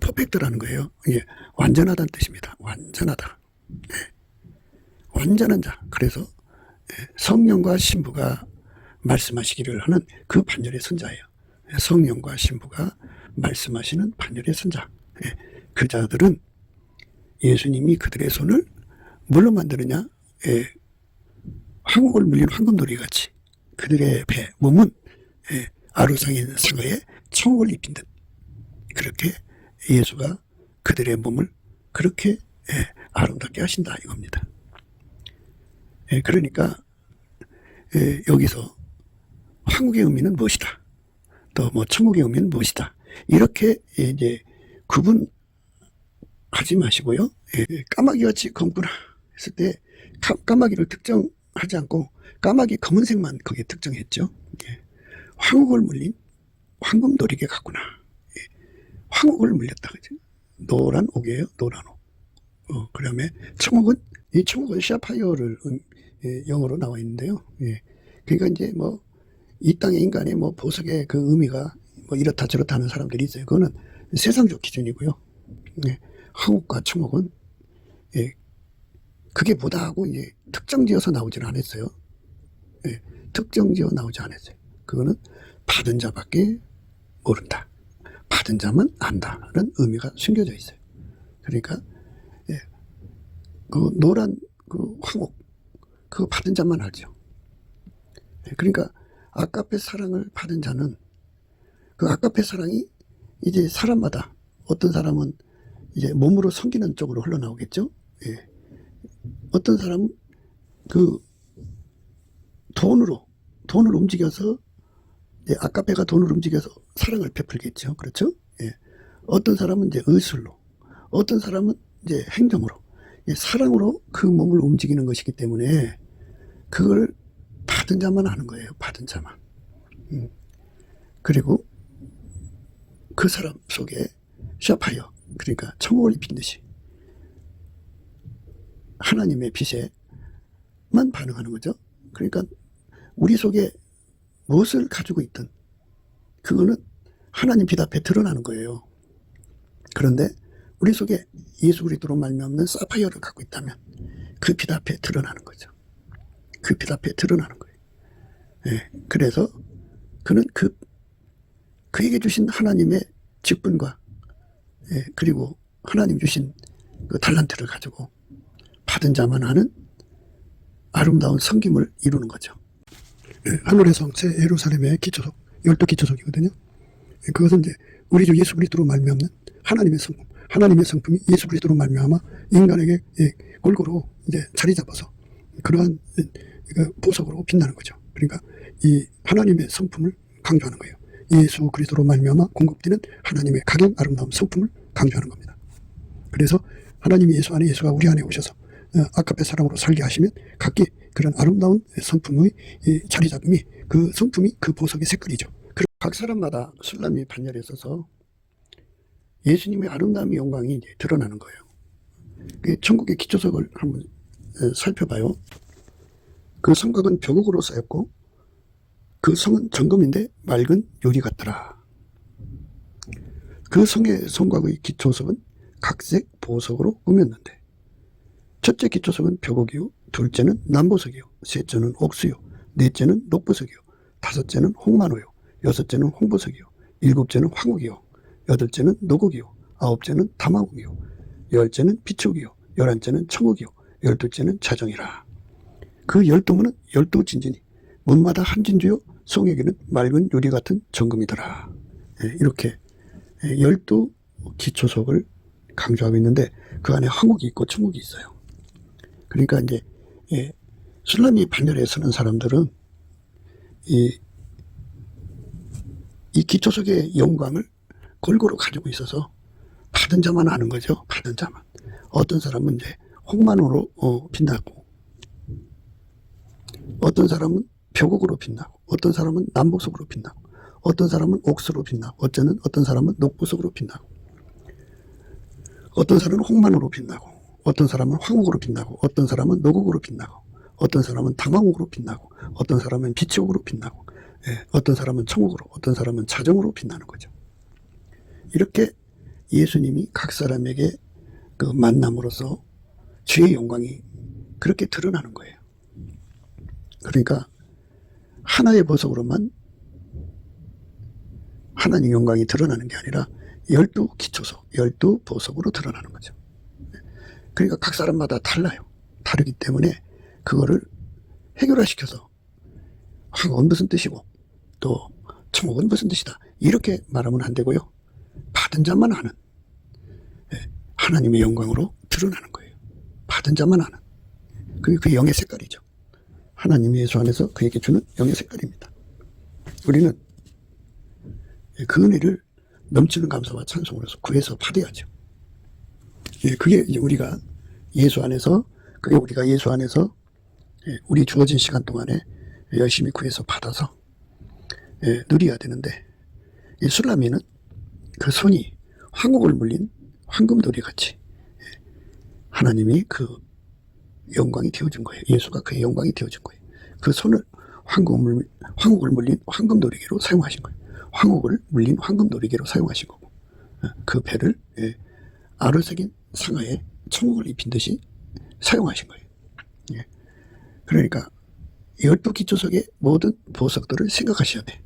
퍼펙트라는 거예요. 이게 완전하다는 뜻입니다. 완전하다. 완전한 자. 그래서 성령과 신부가 말씀하시기를 하는 그 반열의 선자예요. 성령과 신부가 말씀하시는 반열의 선자. 그 자들은 예수님이 그들의 손을 뭘로 만드느냐? 황옥을 물린 황금돌이 같이 그들의 배, 몸은 아루상인 상어에 청옥을 입힌 듯 그렇게 예수가 그들의 몸을 그렇게 아름답게 하신다 이겁니다. 그러니까 여기서 황국의 의미는 무엇이다, 또 뭐 천국의 의미는 무엇이다, 이렇게 이제 구분하지 마시고요. 까마귀같이 검구나 했을 때 까마귀를 특정하지 않고 까마귀 검은색만 거기에 특정했죠. 황옥을 물린 황금도리개 같구나. 황옥을 물렸다, 그죠? 노란 옥이에요, 노란 옥. 그 다음에 청옥은, 이 청옥은 샤파이어를 영어로 나와 있는데요. 그러니까 이제 뭐 이 땅의 인간의 뭐 보석의 그 의미가 뭐 이렇다 저렇다 하는 사람들이 있어요. 그거는 세상적 기준이고요. 황옥과 청옥은 그게 뭐다 하고 이제 특정지어서 나오지는 않았어요. 특정지어 나오지 않았어요. 그거는 받은 자밖에 모른다, 받은 자만 안다는 의미가 숨겨져 있어요. 그러니까 그 노란 그 황옥, 그거 받은 자만 알죠. 그러니까 아까페 사랑을 받은 자는 그 아까페 사랑이 이제 사람마다 어떤 사람은 이제 몸으로 섬기는 쪽으로 흘러나오겠죠. 어떤 사람은 그 돈으로 움직여서 아까페가 돈을 움직여서 사랑을 베풀겠죠. 그렇죠? 어떤 사람은 이제 의술로, 어떤 사람은 이제 행동으로, 사랑으로 그 몸을 움직이는 것이기 때문에 그걸 받은 자만 하는 거예요. 받은 자만. 그리고 그 사람 속에 샤파이어, 그러니까 청옥을 입힌 듯이 하나님의 빛에만 반응하는 거죠. 그러니까 우리 속에 무엇을 가지고 있든 그거는 하나님 빛 앞에 드러나는 거예요. 그런데 우리 속에 예수 그리스도로 말미암는 사파이어를 갖고 있다면 그 빛 앞에 드러나는 거죠. 그 빛 앞에 드러나는 거예요. 그래서 그는 그에게 주신 하나님의 직분과 그리고 하나님 주신 그 달란트를 가지고 받은 자만 하는 아름다운 섬김을 이루는 거죠. 하늘의 성 새 예루살렘의 기초석, 12기초석이거든요. 그것은 이제 우리 주 예수 그리스도로 말미암는 하나님의 성품, 하나님의 성품이 예수 그리스도로 말미암아 인간에게 골고루 이제 자리 잡아서 그러한 보석으로 빛나는 거죠. 그러니까 이 하나님의 성품을 강조하는 거예요. 예수 그리스도로 말미암아 공급되는 하나님의 가장 아름다운 성품을 강조하는 겁니다. 그래서 하나님이 예수 안에, 예수가 우리 안에 오셔서 아카페 사랑으로 살게 하시면 각기 그런 아름다운 성품의 자리 잡음이, 그 성품이 그 보석의 색깔이죠. 그리고 각 사람마다 술람이 반열에 있어서 예수님의 아름다움의 영광이 이제 드러나는 거예요. 천국의 기초석을 한번 살펴봐요. 그 성곽은 벼곡으로 쌓였고 그 성은 정금인데 맑은 유리 같더라. 그 성의 성곽의 기초석은 각색 보석으로 꾸몄는데 첫째 기초석은 벼곡이요, 둘째는 남보석이요, 셋째는 옥수요, 넷째는 녹보석이요, 다섯째는 홍만호요, 여섯째는 홍보석이요, 일곱째는 황옥이요, 여덟째는 노곡이요, 아홉째는 다마옥이요, 열째는 비촉이요, 열한째는 청옥이요, 열둘째는 자정이라. 그 12문은 12진진이 문마다 한 진주요, 성에게는 맑은 유리 같은 정금이더라. 이렇게 12기초석을 강조하고 있는데 그 안에 황옥이 있고 청옥이 있어요. 그러니까 이제 술람이 반열에 서는 사람들은 이 기초석의 영광을 골고루 가지고 있어서 받은 자만 아는 거죠. 받은 자만. 어떤 사람은 이제 홍만호로 빛나고, 어떤 사람은 벼곡으로 빛나고, 어떤 사람은 남보석으로 빛나고, 어떤 사람은 옥수로 빛나고, 어떤 사람은 녹보석으로 빛나고, 어떤 사람은 홍만호로 빛나고, 어떤 사람은 황옥으로 빛나고, 어떤 사람은 노곡으로 빛나고, 어떤 사람은 다망옥으로 빛나고, 어떤 사람은 비치옥으로 빛나고, 어떤 사람은 청옥으로, 어떤 사람은 자정으로 빛나는 거죠. 이렇게 예수님이 각 사람에게 그 만남으로써 주의 영광이 그렇게 드러나는 거예요. 그러니까 하나의 보석으로만 하나님 영광이 드러나는 게 아니라 12기초석, 12보석으로 드러나는 거죠. 그러니까 각 사람마다 달라요. 다르기 때문에 그거를 해결화시켜서 황옥은 무슨 뜻이고 또 청옥은 무슨 뜻이다, 이렇게 말하면 안 되고요. 받은 자만 아는 하나님의 영광으로 드러나는 거예요. 받은 자만 아는. 그게 그 영의 색깔이죠. 하나님이 예수 안에서 그에게 주는 영의 색깔입니다. 우리는 그 은혜를 넘치는 감사와 찬송으로서 구해서 받아야죠. 그게 이제 우리가 예수 안에서, 우리 주어진 시간 동안에 열심히 구해서 받아서 누려야 되는데, 이 술라미는 그 손이 황옥을 물린 황금돌이 같이 하나님이 그 영광이 되어준 거예요. 예수가 그의 영광이 되어준 거예요. 그 손을 황옥을 물린 황금도리개로 사용하신 거예요. 황옥을 물린 황금도리개로 사용하신 거고, 그 배를 아르색인 상하에 청옥을 입힌 듯이 사용하신 거예요. 그러니까 12기초석의 모든 보석들을 생각하셔야 돼.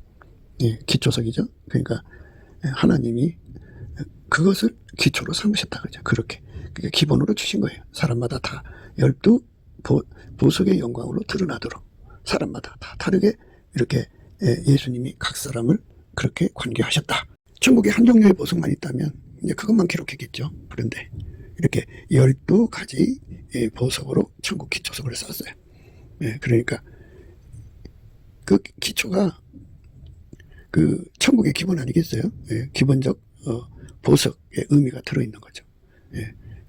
기초석이죠. 그러니까 하나님이 그것을 기초로 삼으셨다 그죠. 그렇게 기본으로 주신 거예요. 사람마다 다 12보석의 영광으로 드러나도록 사람마다 다 다르게 이렇게 예수님이 각 사람을 그렇게 관계하셨다. 천국에 한 종류의 보석만 있다면 이제 그것만 기록했겠죠. 그런데 이렇게 12가지 보석으로 천국 기초석을 썼어요. 그러니까 그 기초가 그 천국의 기본 아니겠어요? 기본적 보석의 의미가 들어있는 거죠.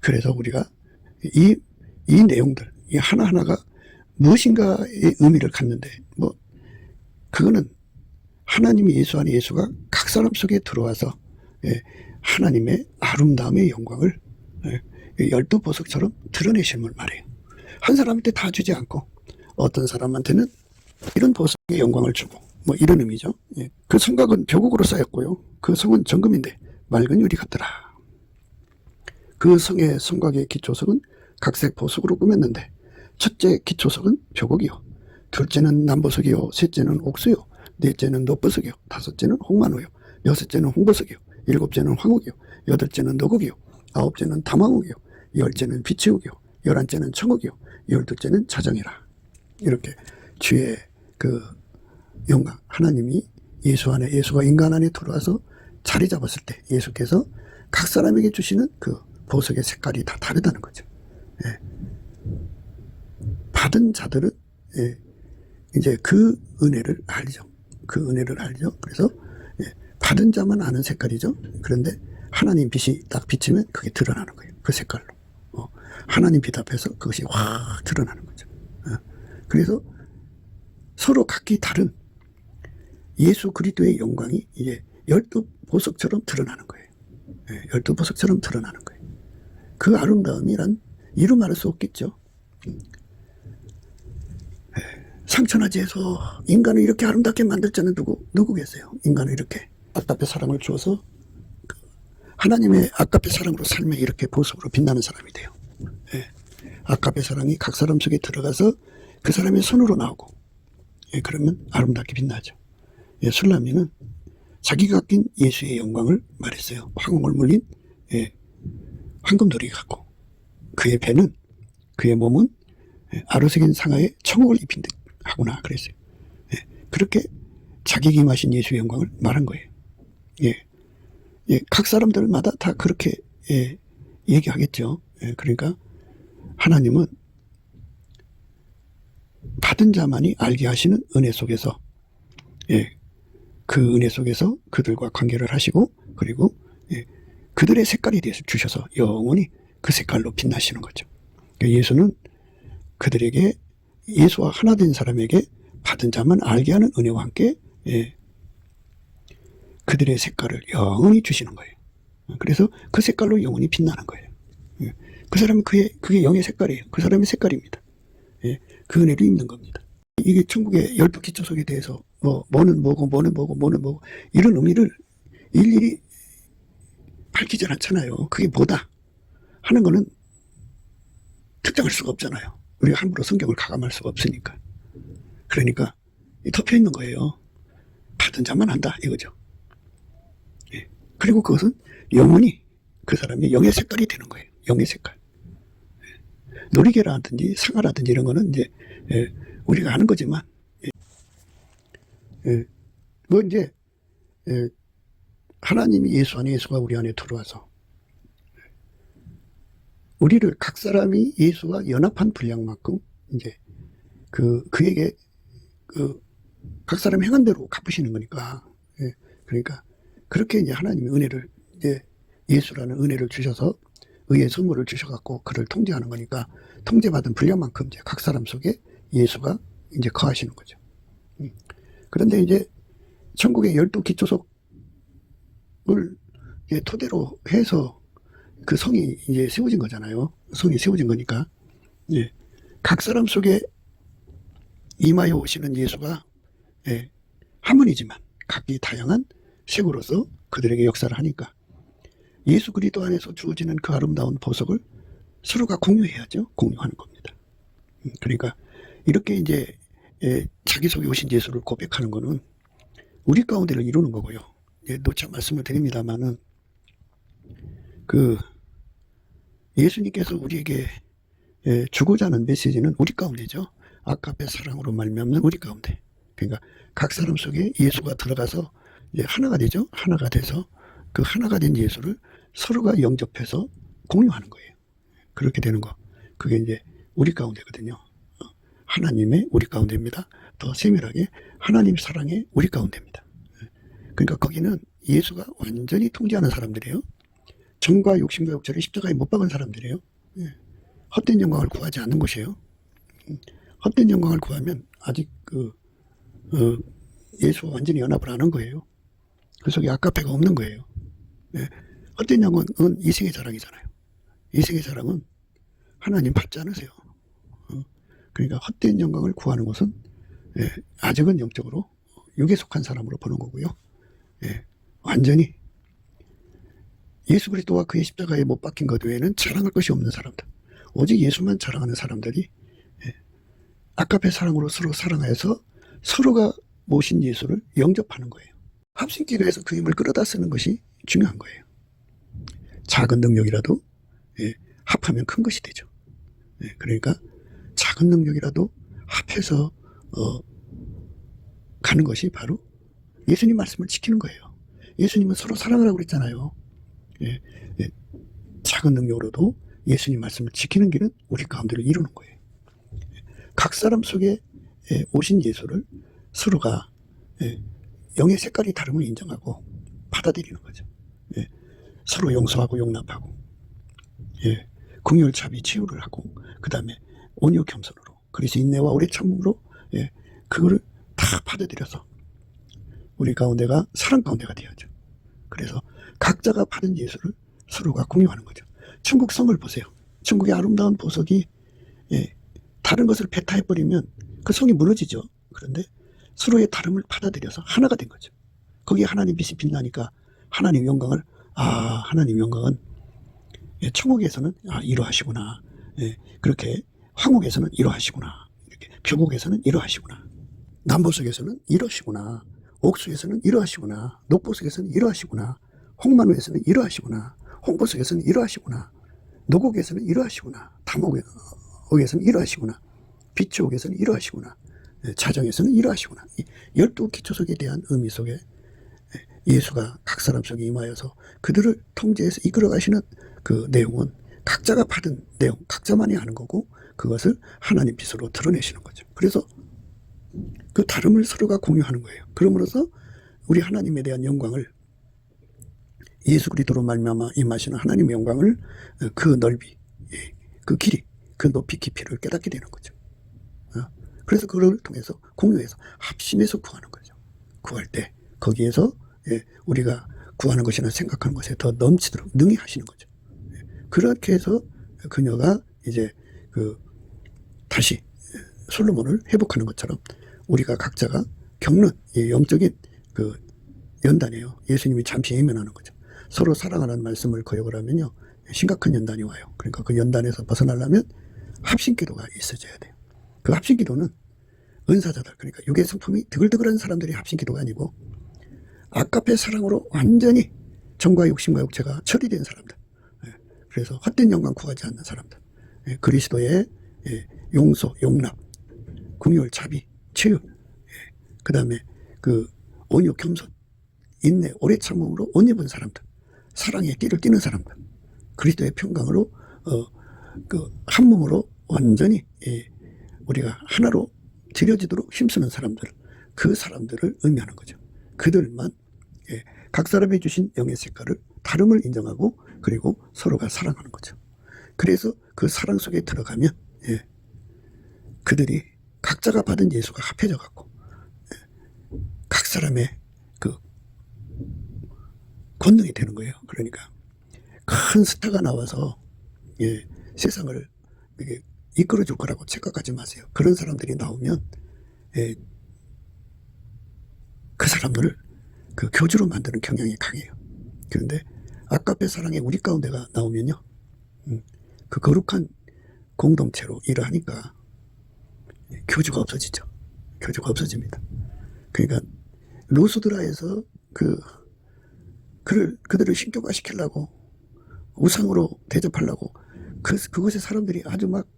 그래서 우리가 이 내용들, 이 하나하나가 무엇인가의 의미를 갖는데, 그거는 하나님이 예수 안에, 예수가 각 사람 속에 들어와서 하나님의 아름다움의 영광을 12보석처럼 드러내심을 말해요. 한 사람한테 다 주지 않고 어떤 사람한테는 이런 보석의 영광을 주고, 이런 의미죠. 그 성곽은 벼곡으로 쌓였고요. 그 성은 정금인데 맑은 유리 같더라. 그 성의 성곽의 기초석은 각색 보석으로 꾸몄는데 첫째 기초석은 벼곡이요, 둘째는 남보석이요, 셋째는 옥수요, 넷째는 녹보석이요, 다섯째는 홍만호요, 여섯째는 홍보석이요, 일곱째는 황옥이요, 여덟째는 노곡이요, 아홉째는 다망옥이요, 열째는 비치옥이요, 열한째는 청옥이요, 열둘째는 자정이라. 이렇게 주의 그 영광, 하나님이 예수 안에, 예수가 인간 안에 들어와서 자리 잡았을 때 예수께서 각 사람에게 주시는 그 보석의 색깔이 다 다르다는 거죠. 받은 자들은 이제 그 은혜를 알죠. 그 은혜를 알죠. 그래서 받은 자만 아는 색깔이죠. 그런데 하나님 빛이 딱 비치면 그게 드러나는 거예요. 그 색깔로. 하나님 빛 앞에서 그것이 확 드러나는 거죠. 그래서 서로 각기 다른 예수 그리스도의 영광이 이제 12보석처럼 드러나는 거예요. 12보석처럼 드러나는 거예요. 그 아름다움이란 이루 말할 수 없겠죠. 상천하지에서 인간을 이렇게 아름답게 만들 자는 누구겠어요? 인간을 이렇게 아깝게 사랑을 주어서 하나님의 아깝게 사랑으로 삶에 이렇게 보석으로 빛나는 사람이 돼요. 아깝게 사랑이 각 사람 속에 들어가서 그 사람의 손으로 나오고, 그러면 아름답게 빛나죠. 술라미는 자기가 아낀 예수의 영광을 말했어요. 황홀 물린 황금돌이 같고, 그의 배는, 그의 몸은 아로새긴 상하에 청옥을 입힌 듯 하구나 그랬어요. 그렇게 자기가 임하신 예수의 영광을 말한 거예요. 각 사람들마다 다 그렇게 얘기하겠죠. 그러니까 하나님은 받은 자만이 알게 하시는 은혜 속에서, 그 은혜 속에서 그들과 관계를 하시고, 그리고 그들의 색깔에 대해서 주셔서 영원히 그 색깔로 빛나시는 거죠. 예수는 그들에게, 예수와 하나 된 사람에게 받은 자만 알게 하는 은혜와 함께 그들의 색깔을 영원히 주시는 거예요. 그래서 그 색깔로 영원히 빛나는 거예요. 그 사람은 그게 영의 색깔이에요. 그 사람의 색깔입니다. 그 은혜를 입는 겁니다. 이게 천국의 12기초석에 대해서 뭐는 뭐고 뭐는 뭐고 뭐는 뭐고 이런 의미를 일일이 밝히지 않잖아요. 그게 뭐다 하는 거는 특정할 수가 없잖아요. 우리가 함부로 성경을 가감할 수가 없으니까. 그러니까 덮여 있는 거예요. 받은 자만 안다 이거죠. 그리고 그것은 영원히 그 사람이 영의 색깔이 되는 거예요. 영의 색깔. 놀이개라든지 상아라든지 이런 거는 이제 우리가 아는 거지만, 뭐 이제 하나님이 예수 안에, 예수가 우리 안에 들어와서 우리를 각 사람이 예수와 연합한 분량만큼 이제 그에게 각 사람 행한 대로 갚으시는 거니까. 그러니까 그렇게 이제 하나님이 은혜를, 이제 예수라는 은혜를 주셔서 의의 선물을 주셔갖고 그를 통제하는 거니까, 통제받은 분량만큼 이제 각 사람 속에 예수가 이제 거하시는 거죠. 그런데 이제 천국의 12기초석을 토대로 해서 그 성이 이제 세워진 거잖아요. 성이 세워진 거니까, 각 사람 속에 임하여 오시는 예수가 한 분이지만 각기 다양한 색으로서 그들에게 역사를 하니까, 예수 그리스도 안에서 주어지는 그 아름다운 보석을 서로가 공유해야죠. 공유하는 겁니다. 그러니까 이렇게 이제 자기 속에 오신 예수를 고백하는 거는 우리 가운데를 이루는 거고요. 노차 말씀을 드립니다만은, 그 예수님께서 우리에게 주고자 하는 메시지는 우리 가운데죠. 아까의 사랑으로 말미암는 우리 가운데. 그러니까 각 사람 속에 예수가 들어가서 이제 하나가 되죠. 하나가 돼서 그 하나가 된 예수를 서로가 영접해서 공유하는 거예요. 그렇게 되는 거. 그게 이제 우리 가운데거든요. 하나님의 우리 가운데입니다. 더 세밀하게 하나님 사랑의 우리 가운데입니다. 그러니까 거기는 예수가 완전히 통제하는 사람들이에요. 정과 욕심과 욕처를 십자가에 못 박은 사람들이에요. 헛된 영광을 구하지 않는 곳이에요. 헛된 영광을 구하면 아직 예수와 완전히 연합을 안 한 거예요. 그 속에 아까페가 없는 거예요. 헛된 영광은 이생의 자랑이잖아요. 이생의 자랑은 하나님 받지 않으세요. 그러니까 헛된 영광을 구하는 것은 아직은 영적으로 육에 속한 사람으로 보는 거고요. 완전히 예수 그리스도와 그의 십자가에 못 박힌 것 외에는 자랑할 것이 없는 사람들, 오직 예수만 자랑하는 사람들이 아까페 사랑으로 서로 사랑하여서 서로가 모신 예수를 영접하는 거예요. 합심기도해서 그 힘을 끌어다 쓰는 것이 중요한 거예요. 작은 능력이라도 합하면 큰 것이 되죠. 그러니까 작은 능력이라도 합해서 가는 것이 바로 예수님 말씀을 지키는 거예요. 예수님은 서로 사랑하라고 그랬잖아요. 작은 능력으로도 예수님 말씀을 지키는 길은 우리 가운데를 이루는 거예요. 각 사람 속에 오신 예수를 서로가 영의 색깔이 다름을 인정하고 받아들이는 거죠. 서로 용서하고 용납하고 긍휼 자비 치유를 하고 그 다음에 온유 겸손으로 그리스 인내와 오래 참음으로 그거를 다 받아들여서 우리 가운데가 사랑 가운데가 되어야죠. 그래서 각자가 받은 예수를 서로가 공유하는 거죠. 천국 성을 보세요. 천국의 아름다운 보석이 다른 것을 배타해버리면 그 성이 무너지죠. 그런데 서로의 다름을 받아들여서 하나가 된 거죠. 거기에 하나님 빛이 빛나니까 하나님 영광을 하나님 영광은 천국에서는 이러하시구나. 그렇게 황국에서는 이러하시구나. 이렇게 표국에서는 이러하시구나. 남보석에서는 이러시구나. 옥수에서는 이러하시구나. 녹보석에서는 이러하시구나. 홍만우에서는 이러하시구나. 홍보석에서는 이러하시구나. 노곡에서는 이러하시구나. 담옥에서는 이러하시구나. 비추옥에서는 이러하시구나. 자정에서는 이러하시구나. 12기초석에 대한 의미 속에 예수가 각 사람 속에 임하여서 그들을 통제해서 이끌어 가시는 그 내용은 각자가 받은 내용, 각자만이 아는 거고 그것을 하나님 빛으로 드러내시는 거죠. 그래서 그 다름을 서로가 공유하는 거예요. 그러므로서 우리 하나님에 대한 영광을 예수 그리스도로 말미암아 임하시는 하나님의 영광을 그 넓이, 그 길이, 그 높이 깊이를 깨닫게 되는 거죠. 그래서 그걸 통해서 공유해서 합심해서 구하는 거죠. 구할 때 거기에서 우리가 구하는 것이나 생각하는 것에 더 넘치도록 능히 하시는 거죠. 그렇게 해서 그녀가 이제 다시 솔로몬을 회복하는 것처럼 우리가 각자가 겪는 영적인 연단이에요. 예수님이 잠시 예면하는 거죠. 서로 사랑하는 말씀을 거역을 하면요 심각한 연단이 와요. 그러니까 그 연단에서 벗어나려면 합심기도가 있어져야 돼요. 그 합심기도는 은사자들, 그러니까 육의 성품이 드글드글한 사람들이 합심기도가 아니고 아까페 사랑으로 완전히 정과 욕심과 육체가 처리된 사람들, 그래서 헛된 영광 구하지 않는 사람들, 그리스도의 용서, 용납, 긍휼, 자비, 치유, 그 다음에 온유, 겸손, 인내, 오래 참음으로 옷 입은 사람들, 사랑의 띠를 띠는 사람들, 그리스도의 평강으로 한 몸으로 완전히 우리가 하나로 지려지도록 힘쓰는 사람들, 그 사람들을 의미하는 거죠. 그들만 각 사람이 주신 영의 색깔을 다름을 인정하고 그리고 서로가 사랑하는 거죠. 그래서 그 사랑 속에 들어가면 그들이 각자가 받은 예수가 합해져 갖고 각 사람의 권능이 되는 거예요. 그러니까 큰 스타가 나와서 세상을 이끌어 줄 거라고 착각하지 마세요. 그런 사람들이 나오면 그 사람들을 교주로 만드는 경향이 강해요. 그런데 아까페 사랑의 우리 가운데가 나오면요 그 거룩한 공동체로 일을 하니까 교주가 없어지죠. 교주가 없어집니다. 그러니까 루스드라에서 그들을 신격화시키려고 우상으로 대접하려고 그것에 사람들이 아주 막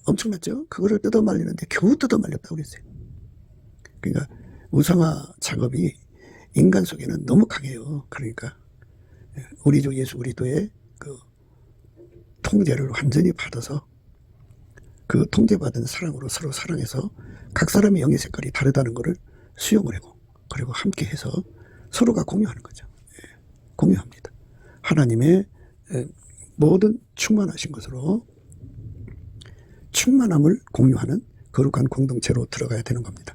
엄청났죠. 그거를 뜯어말리는데 겨우 뜯어말렸다고 그랬어요. 그러니까 우상화 작업이 인간 속에는 너무 강해요. 그러니까 우리 주 예수 그리스도의 통제를 완전히 받아서 그 통제받은 사랑으로 서로 사랑해서 각 사람의 영의 색깔이 다르다는 것을 수용을 하고 그리고 함께 해서 서로가 공유하는 거죠. 공유합니다. 하나님의 모든 충만하신 것으로 충만함을 공유하는 거룩한 공동체로 들어가야 되는 겁니다.